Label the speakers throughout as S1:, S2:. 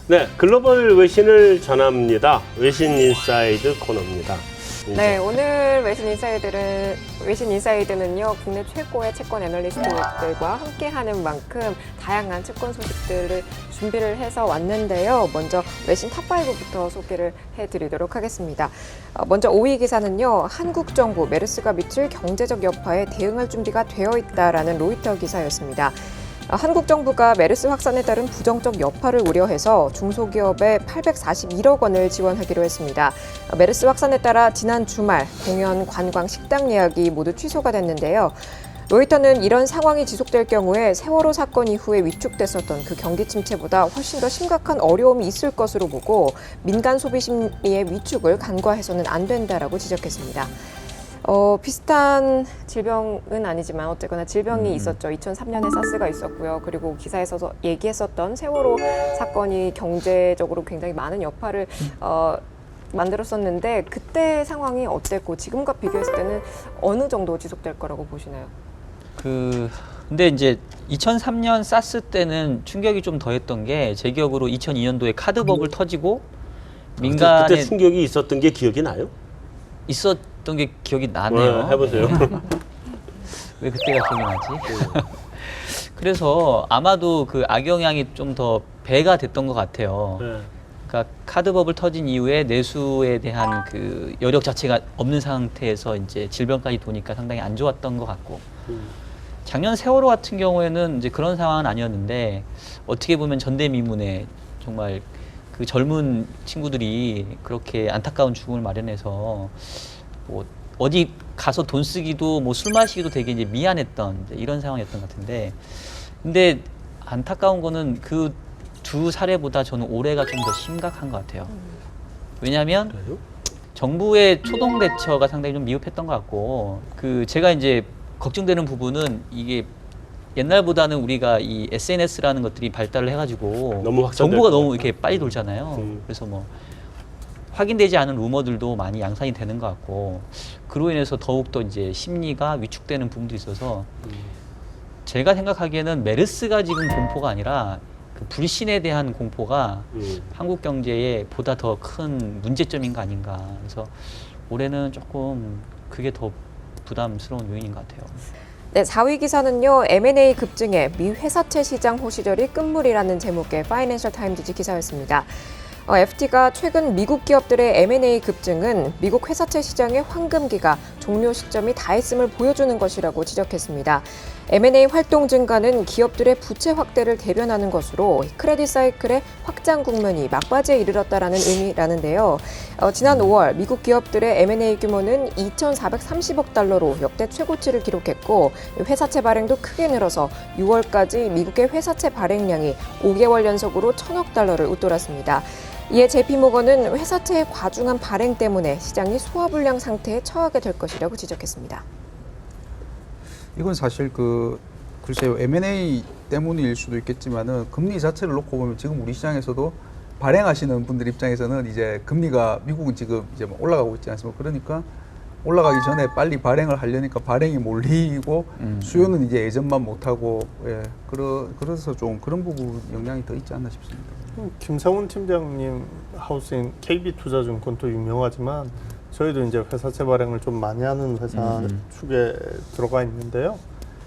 S1: 네, 글로벌 외신을 전합니다. 외신 인사이드 코너입니다.
S2: 네, 오늘 외신 인사이드는요, 국내 최고의 채권 애널리스트들과 함께하는 만큼 다양한 채권 소식들을 준비를 해서 왔는데요. 먼저 외신 탑5부터 소개를 해드리도록 하겠습니다. 먼저 5위 기사는요, 한국 정부 메르스가 미칠 경제적 여파에 대응할 준비가 되어 있다라는 로이터 기사였습니다. 한국 정부가 메르스 확산에 따른 부정적 여파를 우려해서 중소기업에 841억 원을 지원하기로 했습니다. 메르스 확산에 따라 지난 주말 공연, 관광, 식당 예약이 모두 취소가 됐는데요. 로이터는 이런 상황이 지속될 경우에 세월호 사건 이후에 위축됐었던 그 경기 침체보다 훨씬 더 심각한 어려움이 있을 것으로 보고 민간 소비 심리의 위축을 간과해서는 안 된다라고 지적했습니다. 비슷한 질병은 아니지만 어쨌거나 질병이 있었죠. 2003년에 사스가 있었고요. 그리고 기사에서 얘기했었던 세월호 사건이 경제적으로 굉장히 많은 여파를 만들었었는데 그때 상황이 어땠고 지금과 비교했을 때는 어느 정도 지속될 거라고 보시나요?
S3: 근데 이제 2003년 사스 때는 충격이 좀 더했던 게 제 기억으로 2002년도에 카드 버블 터지고 민간에
S1: 그때 충격이 있었던 게 기억이 나요?
S3: 있었던 게 기억이 나네요.
S1: 네, 해보세요.
S3: 왜 그때가 기억이 나지? 그래서 아마도 그 악영향이 좀 더 배가 됐던 것 같아요.
S1: 네.
S3: 그러니까 카드 버블 터진 이후에 내수에 대한 그 여력 자체가 없는 상태에서 이제 질병까지 도니까 상당히 안 좋았던 것 같고. 작년 세월호 같은 경우에는 이제 그런 상황은 아니었는데 어떻게 보면 전대미문에 정말 그 젊은 친구들이 그렇게 안타까운 죽음을 마련해서 뭐 어디 가서 돈 쓰기도 뭐 술 마시기도 되게 이제 미안했던 이제 이런 상황이었던 것 같은데, 근데 안타까운 거는 그 두 사례보다 저는 올해가 좀 더 심각한 것 같아요. 왜냐하면
S1: 그래요?
S3: 정부의 초동 대처가 상당히 좀 미흡했던 것 같고, 그 제가 이제 걱정되는 부분은 이게 옛날보다는 우리가 이 SNS라는 것들이 발달을 해가지고
S1: 너무
S3: 정보가 너무 이렇게 빨리 돌잖아요.
S1: 음.
S3: 그래서 뭐 확인되지 않은 루머들도 많이 양산이 되는 것 같고, 그로 인해서 더욱더 이제 심리가 위축되는 부분도 있어서 제가 생각하기에는 메르스가 지금 공포가 아니라 그 불신에 대한 공포가 한국 경제에 보다 더 큰 문제점인 거 아닌가. 그래서 올해는 조금 그게 더 부담스러운 요인인 것 같아요.
S2: 네, 4위 기사는요, M&A 급증에 미 회사채 시장 호시절이 끝물이라는 제목의 파이낸셜 타임즈 기사였습니다. FT가 최근 미국 기업들의 M&A 급증은 미국 회사채 시장의 황금기가 종료 시점이 다했음을 보여주는 것이라고 지적했습니다. M&A 활동 증가는 기업들의 부채 확대를 대변하는 것으로 크레딧 사이클의 확장 국면이 막바지에 이르렀다라는 의미라는데요. 지난 5월 미국 기업들의 M&A 규모는 2,430억 달러로 역대 최고치를 기록했고, 회사채 발행도 크게 늘어서 6월까지 미국의 회사채 발행량이 5개월 연속으로 1,000억 달러를 웃돌았습니다. 이에 JP모건은 회사채의 과중한 발행 때문에 시장이 소화불량 상태에 처하게 될 것이라고 지적했습니다.
S4: 이건 사실 글쎄요, M&A 때문일 수도 있겠지만은 금리 자체를 놓고 보면 지금 우리 시장에서도 발행하시는 분들 입장에서는 이제 금리가 미국은 지금 이제 막 올라가고 있지 않습니까? 그러니까 올라가기 전에 빨리 발행을 하려니까 발행이 몰리고 수요는 이제 예전만 못하고, 그래서 좀 그런 부분 영향이 더 있지 않나 싶습니다.
S5: 김상훈 팀장님 하우스인 KB투자증권도 유명하지만 저희도 이제 회사채 발행을 좀 많이 하는 회사 축에 들어가 있는데요.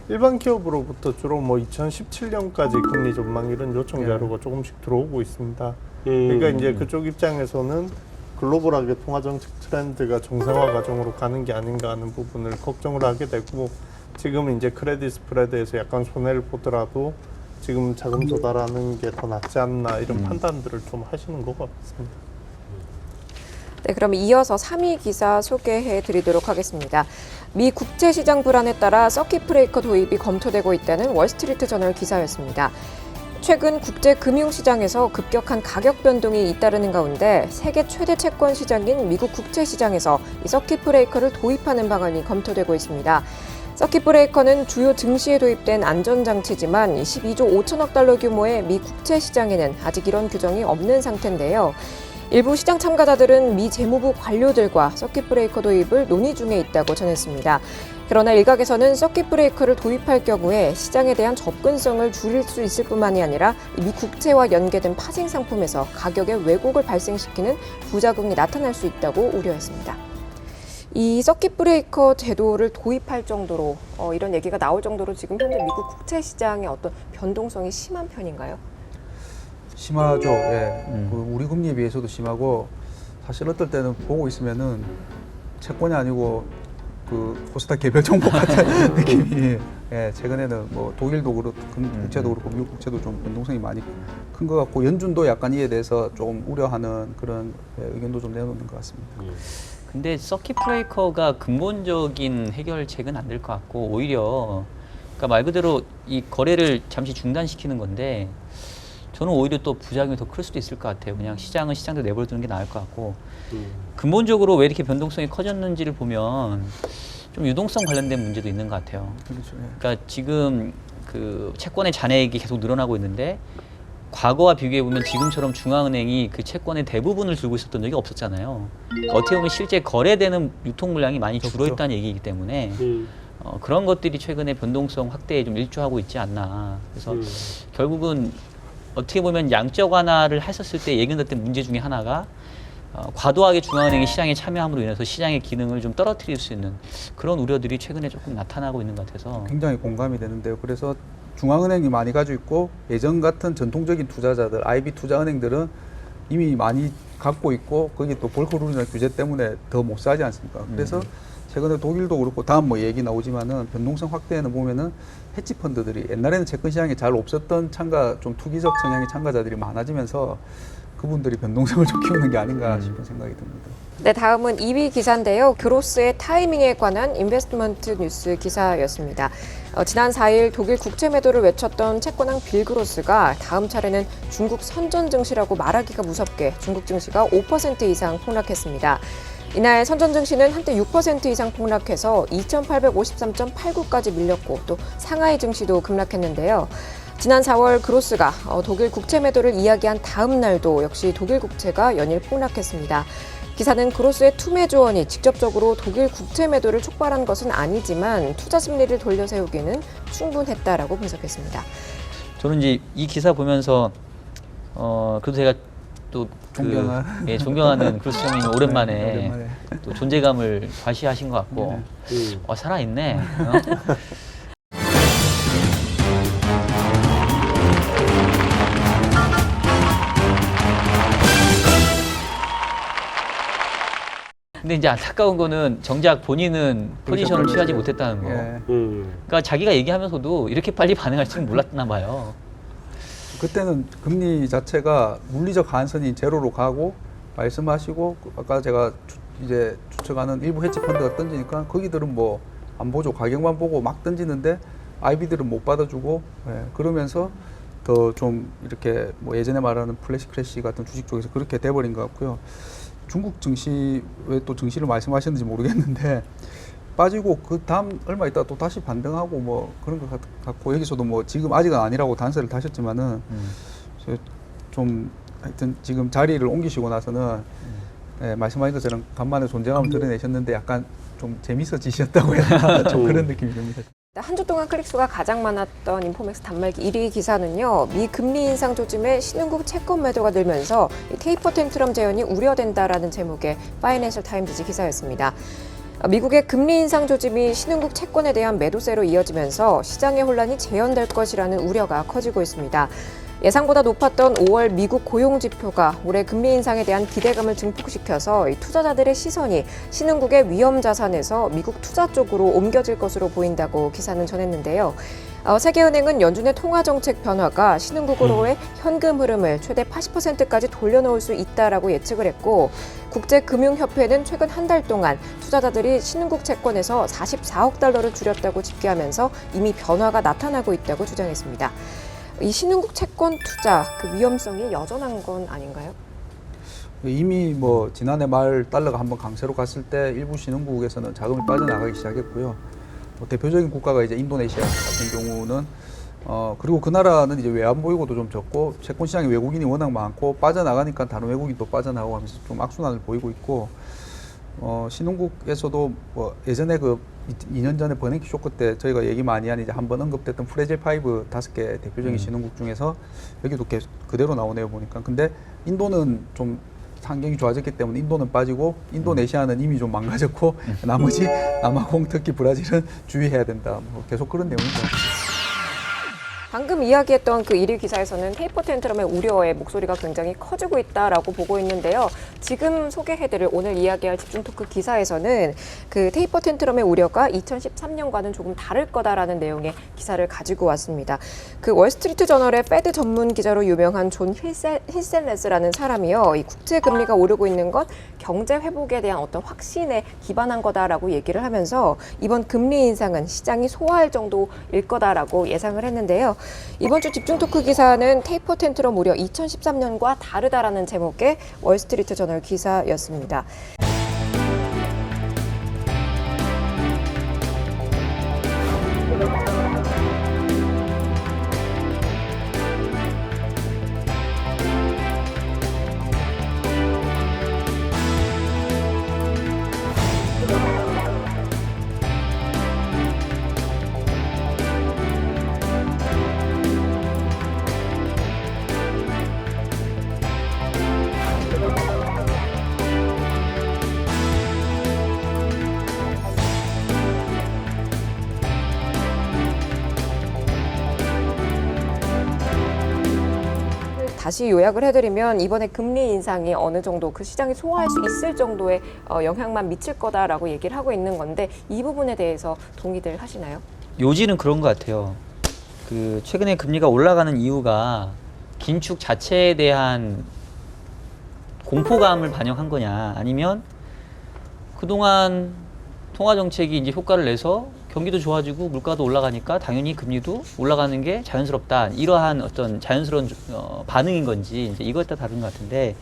S5: 일반 기업으로부터 주로 뭐 2017년까지 금리 전망 이런 요청 자료가 조금씩 들어오고 있습니다. 그러니까 이제 그쪽 입장에서는 글로벌하게 통화 정책 트렌드가 정상화 과정으로 가는 게 아닌가 하는 부분을 걱정을 하게 되고, 지금 이제 크레딧 스프레드에서 약간 손해를 보더라도 지금 자금 조달하는 게 더 낫지 않나 이런 판단들을 좀 하시는 것 같습니다.
S2: 네, 그럼 이어서 3위 기사 소개해 드리도록 하겠습니다. 미 국제시장 불안에 따라 서킷 브레이커 도입이 검토되고 있다는 월스트리트 저널 기사였습니다. 최근 국제 금융시장에서 급격한 가격 변동이 잇따르는 가운데 세계 최대 채권 시장인 미국 국채시장에서 이 서킷 브레이커를 도입하는 방안이 검토되고 있습니다. 서킷 브레이커는 주요 증시에 도입된 안전장치지만 12조 5천억 달러 규모의 미 국채시장에는 아직 이런 규정이 없는 상태인데요. 일부 시장 참가자들은 미 재무부 관료들과 서킷 브레이커 도입을 논의 중에 있다고 전했습니다. 그러나 일각에서는 서킷 브레이커를 도입할 경우에 시장에 대한 접근성을 줄일 수 있을 뿐만이 아니라 미 국채와 연계된 파생 상품에서 가격의 왜곡을 발생시키는 부작용이 나타날 수 있다고 우려했습니다. 이 서킷 브레이커 제도를 도입할 정도로 이런 얘기가 나올 정도로 지금 현재 미국 국채 시장의 어떤 변동성이 심한 편인가요?
S4: 심하죠. 예. 그 우리 금리에 비해서도 심하고 사실 어떨 때는 보고 있으면은 채권이 아니고 그 코스닥 개별 종목 같은 느낌이 예, 최근에는 뭐 독일도 그렇고 국채도 그렇고 미국 국채도 좀 변동성이 많이 큰 것 같고 연준도 약간 이에 대해서 좀 우려하는 그런 의견도 좀 내놓는 것 같습니다.
S3: 근데 서킷 브레이커가 근본적인 해결책은 안 될 것 같고 오히려 그러니까 말 그대로 이 거래를 잠시 중단시키는 건데 저는 오히려 또 부작용이 더 클 수도 있을 것 같아요. 그냥 시장은 시장대로 내버려두는 게 나을 것 같고 근본적으로 왜 이렇게 변동성이 커졌는지를 보면 좀 유동성 관련된 문제도 있는 것 같아요.
S4: 그렇죠. 예.
S3: 그러니까 지금 그 채권의 잔액이 계속 늘어나고 있는데 과거와 비교해 보면 지금처럼 중앙은행이 그 채권의 대부분을 들고 있었던 적이 없었잖아요. 그러니까 어떻게 보면 실제 거래되는 유통 물량이 많이 줄어있다는 얘기이기 때문에 그런 것들이 최근에 변동성 확대에 좀 일조하고 있지 않나. 그래서 결국은 어떻게 보면 양적 완화를 했었을 때 예견됐던 문제 중에 하나가 과도하게 중앙은행이 시장에 참여함으로 인해서 시장의 기능을 좀 떨어뜨릴 수 있는 그런 우려들이 최근에 조금 나타나고 있는 것 같아서
S4: 굉장히 공감이 되는데요. 그래서 중앙은행이 많이 가지고 있고 예전 같은 전통적인 투자자들, IB 투자은행들은 이미 많이 갖고 있고 거기 또 볼크룰이나 규제 때문에 더 못 사지 않습니까? 그래서 최근에 독일도 그렇고 다음 뭐 얘기 나오지만은 변동성 확대에는 보면은 헤지 펀드들이 옛날에는 채권 시장에 잘 없었던 좀 투기적 성향의 참가자들이 많아지면서 그분들이 변동성을 좀 키우는 게 아닌가 싶은 생각이 듭니다.
S2: 네, 다음은 2위 기사인데요. 그로스의 타이밍에 관한 인베스트먼트 뉴스 기사였습니다. 지난 4일 독일 국채 매도를 외쳤던 채권왕 빌 그로스가 다음 차례는 중국 선전 증시라고 말하기가 무섭게 중국 증시가 5% 이상 폭락했습니다. 이날 선전 증시는 한때 6% 이상 폭락해서 2,853.89까지 밀렸고 또 상하이 증시도 급락했는데요. 지난 4월 그로스가 독일 국채 매도를 이야기한 다음 날도 역시 독일 국채가 연일 폭락했습니다. 기사는 그로스의 투매 조언이 직접적으로 독일 국채 매도를 촉발한 것은 아니지만 투자 심리를 돌려세우기는 충분했다라고 분석했습니다.
S3: 저는 이제 이 기사 보면서 그래도 제가 또 존경하는 그로스 형님이 오랜만에 또 존재감을 과시하신 것 같고 살아있네. 근데 이제 안타까운 거는 정작 본인은 포지션을 취하지 못했다는 거.
S4: 예.
S3: 그러니까 자기가 얘기하면서도 이렇게 빨리 반응할 줄은 몰랐나 봐요.
S4: 그때는 금리 자체가 물리적 하한선이 제로로 가고 말씀하시고 아까 제가 이제 추측하는 일부 헤지 펀드가 던지니까 거기들은 뭐 안 보죠. 가격만 보고 막 던지는데 IB들은 못 받아주고 그러면서 더 좀 이렇게 뭐 예전에 말하는 플래시 크래시 같은 주식 쪽에서 그렇게 돼버린 것 같고요. 중국 증시 왜 또 증시를 말씀하셨는지 모르겠는데 빠지고 그 다음 얼마 있다 또 다시 반등하고 뭐 그런 것 같고 여기서도 뭐 지금 아직은 아니라고 단서를 다셨지만은 좀 하여튼 지금 자리를 옮기시고 나서는 말씀하신 것처럼 간만에 존재감을 드러내셨는데 약간 좀 재밌어지셨다고 해야 되나 좀 그런 느낌이 듭니다.
S2: 한 주 동안 클릭수가 가장 많았던 인포맥스 단말기 1위 기사는요. 미 금리 인상 조짐에 신흥국 채권 매도가 늘면서 테이퍼 텐트럼 재현이 우려된다라는 제목의 파이낸셜 타임즈 기사였습니다. 미국의 금리 인상 조짐이 신흥국 채권에 대한 매도세로 이어지면서 시장의 혼란이 재현될 것이라는 우려가 커지고 있습니다. 예상보다 높았던 5월 미국 고용 지표가 올해 금리 인상에 대한 기대감을 증폭시켜서 투자자들의 시선이 신흥국의 위험 자산에서 미국 투자 쪽으로 옮겨질 것으로 보인다고 기사는 전했는데요. 세계은행은 연준의 통화 정책 변화가 신흥국으로의 현금 흐름을 최대 80%까지 돌려놓을 수 있다라고 예측을 했고 국제금융협회는 최근 한 달 동안 투자자들이 신흥국 채권에서 44억 달러를 줄였다고 집계하면서 이미 변화가 나타나고 있다고 주장했습니다. 이 신흥국 채권 투자 그 위험성이 여전한 건 아닌가요?
S4: 이미 뭐 지난해 말 달러가 한번 강세로 갔을 때 일부 신흥국에서는 자금이 빠져나가기 시작했고요. 뭐 대표적인 국가가 이제 인도네시아 같은 경우는 그리고 그 나라는 이제 외환 보유고도 좀 적고 채권 시장에 외국인이 워낙 많고 빠져나가니까 다른 외국인 또 빠져나가고 하면서 좀 악순환을 보이고 있고 신흥국에서도 뭐 예전에 그 2년 전에 버냉키 쇼크 때 저희가 얘기 많이 한 이제 한번 언급됐던 프레질 5 5개 대표적인 신흥국 중에서 여기도 계속 그대로 나오네요 보니까. 근데 인도는 좀 환경이 좋아졌기 때문에 인도는 빠지고 인도네시아는 이미 좀 망가졌고 나머지 남아공 특히 브라질은 주의해야 된다. 뭐 계속 그런 내용이죠.
S2: 방금 이야기했던 그 1위 기사에서는 테이퍼 텐트럼의 우려에 목소리가 굉장히 커지고 있다라고 보고 있는데요. 지금 소개해드릴 오늘 이야기할 집중 토크 기사에서는 그 테이퍼 텐트럼의 우려가 2013년과는 조금 다를 거다라는 내용의 기사를 가지고 왔습니다. 그 월스트리트 저널의 페드 전문 기자로 유명한 존 힐셀레스라는 사람이요. 이 국제 금리가 오르고 있는 건 경제 회복에 대한 어떤 확신에 기반한 거다라고 얘기를 하면서 이번 금리 인상은 시장이 소화할 정도일 거다라고 예상을 했는데요. 이번 주 집중 토크 기사는 테이퍼 텐트럼 무려 2013년과 다르다라는 제목의 월스트리트 저널 기사였습니다. 다시 요약을 해드리면 이번에 금리 인상이 어느 정도 그 시장이 소화할 수 있을 정도의 영향만 미칠 거다라고 얘기를 하고 있는 건데 이 부분에 대해서 동의들 하시나요?
S3: 요지는 그런 것 같아요. 그 최근에 금리가 올라가는 이유가 긴축 자체에 대한 공포감을 반영한 거냐, 아니면 그동안 통화 정책이 이제 효과를 내서 경기도 좋아지고 물가도 올라가니까 당연히 금리도 올라가는 게 자연스럽다, 이러한 어떤 자연스러운 반응인 건지 이제 이거에 따라 다른 것 같은데,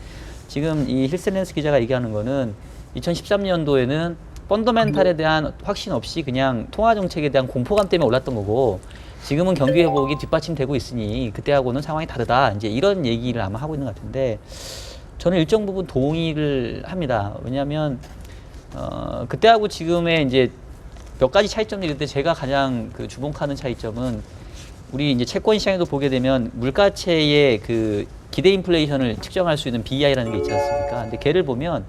S3: 지금 이 힐셀렌스 기자가 얘기하는 거는 2013년도에는 펀더멘탈에 대한 확신 없이 그냥 통화 정책에 대한 공포감 때문에 올랐던 거고, 지금은 경기 회복이 뒷받침되고 있으니 그때하고는 상황이 다르다, 이제 이런 얘기를 아마 하고 있는 것 같은데, 저는 일정 부분 동의를 합니다. 왜냐하면 그때하고 지금의 이제 몇 가지 차이점이 있는데, 제가 가장 그 주목하는 차이점은 우리 이제 채권 시장에도 보게 되면 물가체의 그 기대 인플레이션을 측정할 수 있는 BI라는 게 있지 않습니까? 근데 걔를 보면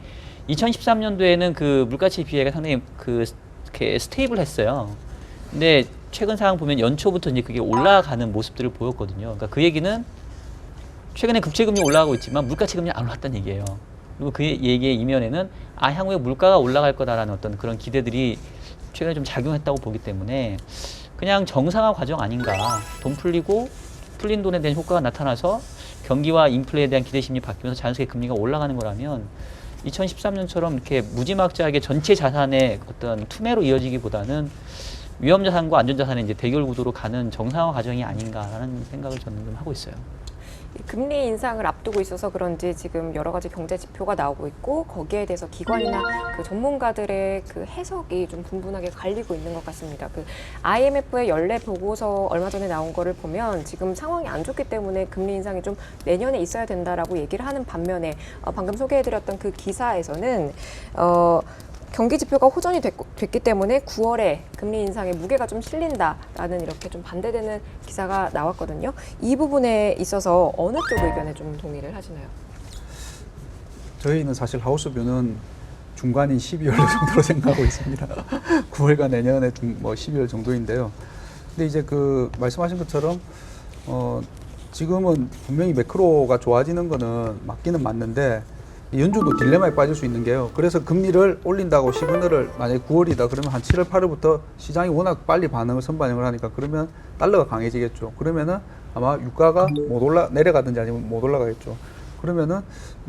S3: 2013년도에는 그 물가체 BI가 상당히 이렇게 스테이블했어요. 근데 최근 상황 보면 연초부터 이제 그게 올라가는 모습들을 보였거든요. 그러니까 그 얘기는 최근에 국채금리 올라가고 있지만 물가채금리 안 올랐다는 얘기예요. 그리고 그 얘기의 이면에는 향후에 물가가 올라갈 거다라는 어떤 그런 기대들이 최근에 좀 작용했다고 보기 때문에 그냥 정상화 과정 아닌가. 돈 풀리고 풀린 돈에 대한 효과가 나타나서 경기와 인플레에 대한 기대심리 바뀌면서 자연스럽게 금리가 올라가는 거라면 2013년처럼 이렇게 무지막지하게 전체 자산의 어떤 투매로 이어지기보다는 위험자산과 안전자산의 이제 대결 구도로 가는 정상화 과정이 아닌가라는 생각을 저는 좀 하고 있어요.
S2: 금리 인상을 앞두고 있어서 그런지 지금 여러 가지 경제 지표가 나오고 있고 거기에 대해서 기관이나 그 전문가들의 그 해석이 좀 분분하게 갈리고 있는 것 같습니다. 그 IMF의 연례 보고서 얼마 전에 나온 거를 보면 지금 상황이 안 좋기 때문에 금리 인상이 좀 내년에 있어야 된다라고 얘기를 하는 반면에 방금 소개해드렸던 그 기사에서는 경기 지표가 호전이 됐기 때문에 9월에 금리 인상에 무게가 좀 실린다라는 이렇게 좀 반대되는 기사가 나왔거든요. 이 부분에 있어서 어느 쪽 의견에 좀 동의를 하시나요?
S4: 저희는 사실 하우스뷰는 중간인 12월 정도로 생각하고 있습니다. 9월과 내년에 뭐 12월 정도인데요. 근데 이제 그 말씀하신 것처럼 지금은 분명히 매크로가 좋아지는 거는 맞기는 맞는데 연준도 딜레마에 빠질 수 있는 게요. 그래서 금리를 올린다고 시그널을 만약에 9월이다 그러면 한 7월, 8월부터 시장이 워낙 빨리 선반영을 하니까 그러면 달러가 강해지겠죠. 그러면은 아마 유가가 내려가든지 아니면 못 올라가겠죠. 그러면은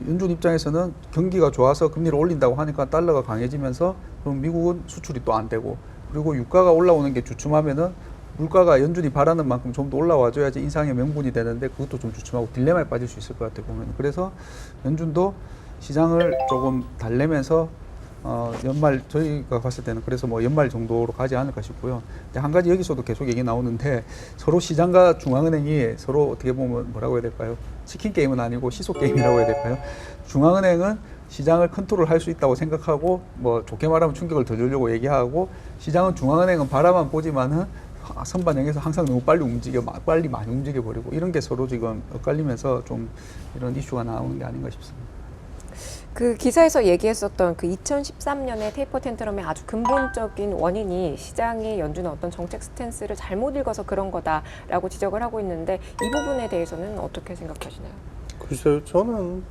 S4: 연준 입장에서는 경기가 좋아서 금리를 올린다고 하니까 달러가 강해지면서 그럼 미국은 수출이 또 안 되고, 그리고 유가가 올라오는 게 주춤하면은 물가가 연준이 바라는 만큼 좀 더 올라와줘야지 인상의 명분이 되는데 그것도 좀 주춤하고 딜레마에 빠질 수 있을 것 같아요, 보면. 그래서 연준도 시장을 조금 달래면서 연말 저희가 봤을 때는 그래서 뭐 연말 정도로 가지 않을까 싶고요. 근데 한 가지 여기서도 계속 얘기 나오는데 서로 시장과 중앙은행이 서로 어떻게 보면 뭐라고 해야 될까요? 치킨 게임은 아니고 시소 게임이라고 해야 될까요? 중앙은행은 시장을 컨트롤할 수 있다고 생각하고 뭐 좋게 말하면 충격을 더 주려고 얘기하고 시장은 중앙은행은 바라만 보지만은 선반영해서 항상 너무 빨리 많이 움직여 버리고 이런 게 서로 지금 엇갈리면서 좀 이런 이슈가 나오는 게 아닌가 싶습니다.
S2: 그 기사에서 얘기했었던 그 2013년의 테이퍼 텐트럼의 아주 근본적인 원인이 시장이 연준의 어떤 정책 스탠스를 잘못 읽어서 그런 거다라고 지적을 하고 있는데 이 부분에 대해서는 어떻게 생각하시나요?
S5: 글쎄요, 저는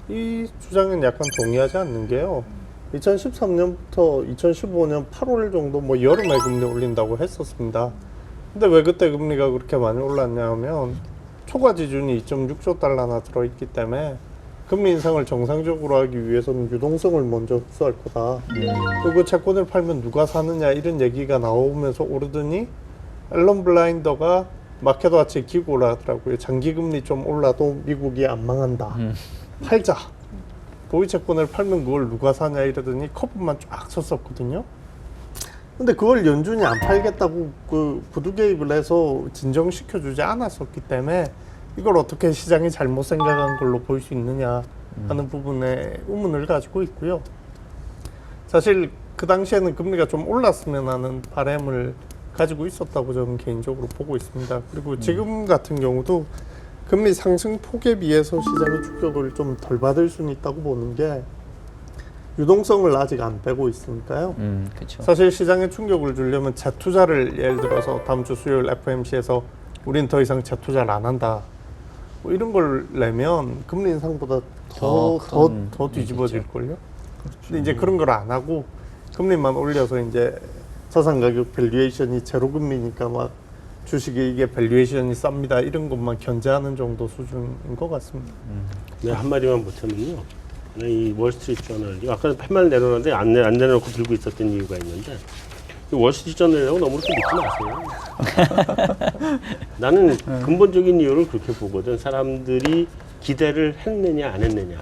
S5: 이 주장은 약간 동의하지 않는 게요. 2013년부터 2015년 8월 정도 뭐 여름에 금리 올린다고 했었습니다. 근데 왜 그때 금리가 그렇게 많이 올랐냐면 초과 지준이 2.6조 달러나 들어있기 때문에 금리 인상을 정상적으로 하기 위해서는 유동성을 먼저 흡수할 거다. 그리고 채권을 팔면 누가 사느냐 이런 얘기가 나오면서 오르더니 앨런 블라인더가 마켓와치 기고를 하더라고요. 장기금리 좀 올라도 미국이 안 망한다. 팔자. 고위채권을 팔면 그걸 누가 사냐 이러더니 커브만 쫙 쳤었거든요. 근데 그걸 연준이 안 팔겠다고 그 부두 개입을 해서 진정시켜주지 않았었기 때문에 이걸 어떻게 시장이 잘못 생각한 걸로 볼 수 있느냐 하는 부분에 의문을 가지고 있고요. 사실 그 당시에는 금리가 좀 올랐으면 하는 바람을 가지고 있었다고 저는 개인적으로 보고 있습니다. 그리고 지금 같은 경우도 금리 상승 폭에 비해서 시장의 충격을 좀 덜 받을 수는 있다고 보는 게 유동성을 아직 안 빼고 있으니까요.
S3: 그렇죠.
S5: 사실 시장에 충격을 주려면 재투자를 예를 들어서 다음 주 수요일 FMC에서 우린 더 이상 재투자를 안 한다. 뭐 이런 걸 내면 금리 인상보다 더 뒤집어질걸요. 근데 이제 그런 걸 안 하고 금리만 올려서 이제 자산 가격 밸류에이션이 제로 금리니까 막 주식이 이게 밸류에이션이 쌉니다 이런 것만 견제하는 정도 수준인 것 같습니다.
S1: 네, 한마디만 보태면요. 이 월스트리트 저널, 아까 팻말 내려놨는데 안 내려놓고 들고 있었던 이유가 있는데 이 월스트리트 저널이라고 너무 그렇게 믿지 마세요. 나는 근본적인 이유를 그렇게 보거든. 사람들이 기대를 했느냐 안 했느냐.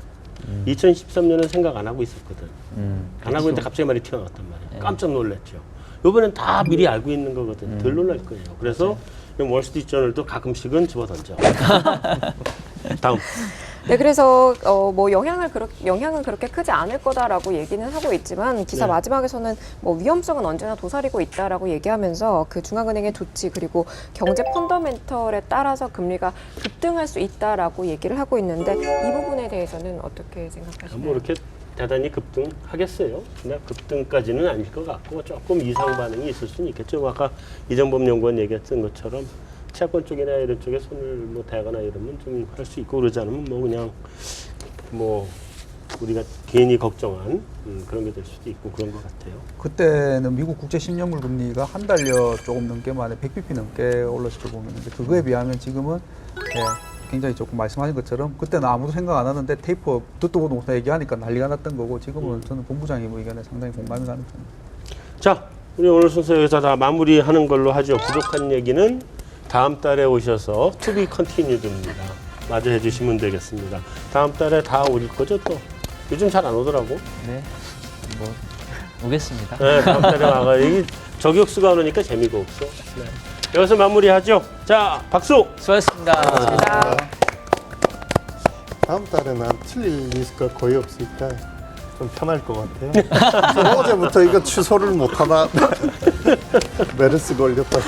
S1: 2013년은 생각 안 하고 있었거든. 안 하고 있는데 갑자기 말이 튀어나왔단 말이야. 깜짝 놀랐죠. 이번엔 다 미리 알고 있는 거거든. 덜 놀랄 거예요. 그래서 월스트리트 저널도 가끔씩은 집어던져. 다음.
S2: 네, 그래서 뭐 영향은 그렇게 크지 않을 거다라고 얘기는 하고 있지만 기사
S1: 네.
S2: 마지막에서는 뭐 위험성은 언제나 도사리고 있다라고 얘기하면서 그 중앙은행의 조치 그리고 경제 펀더멘털에 따라서 금리가 급등할 수 있다라고 얘기를 하고 있는데 이 부분에 대해서는 어떻게 생각하시나요?
S1: 뭐 이렇게 대단히 급등하겠어요. 그냥 급등까지는 아닐 것 같고 조금 이상 반응이 있을 수는 있겠죠. 아까 이정범 연구원 얘기했던 것처럼 채권 쪽이나 이런 쪽에 손을 뭐 대거나 이러면 좀 할 수 있고 그러지 않으면 뭐 그냥 뭐 우리가 괜히 걱정한 그런 게 될 수도 있고 그런 것 같아요.
S4: 그때는 미국 국제 10년물 금리가 한 달여 조금 넘게 만에 100bp 넘게 올랐을 보면 근데 그거에 비하면 지금은 굉장히 조금 말씀하신 것처럼 그때는 아무도 생각 안 하는데 테이퍼 듣도 보도 못한 얘기하니까 난리가 났던 거고 지금은 저는 본부장님 의견에 상당히 공감이 가는 편입니다.
S1: 자, 우리 오늘 순서 여기서 다 마무리하는 걸로 하죠. 부족한 얘기는 다음 달에 오셔서 to be continued입니다. 마저 해주시면 되겠습니다. 다음 달에 다 오실 거죠 또? 요즘 잘 안 오더라고.
S3: 네, 뭐 오겠습니다.
S1: 네, 다음 달에 와가 이게 저격수가 안 오니까 재미가 없어. 네. 여기서 마무리하죠. 자, 박수.
S3: 수고하셨습니다.
S5: 다음 달에는 틀릴 리스크가 거의 없으니까 좀 편할 것 같아요. 저 어제부터 이거 취소를 못하나 메르스 걸렸다.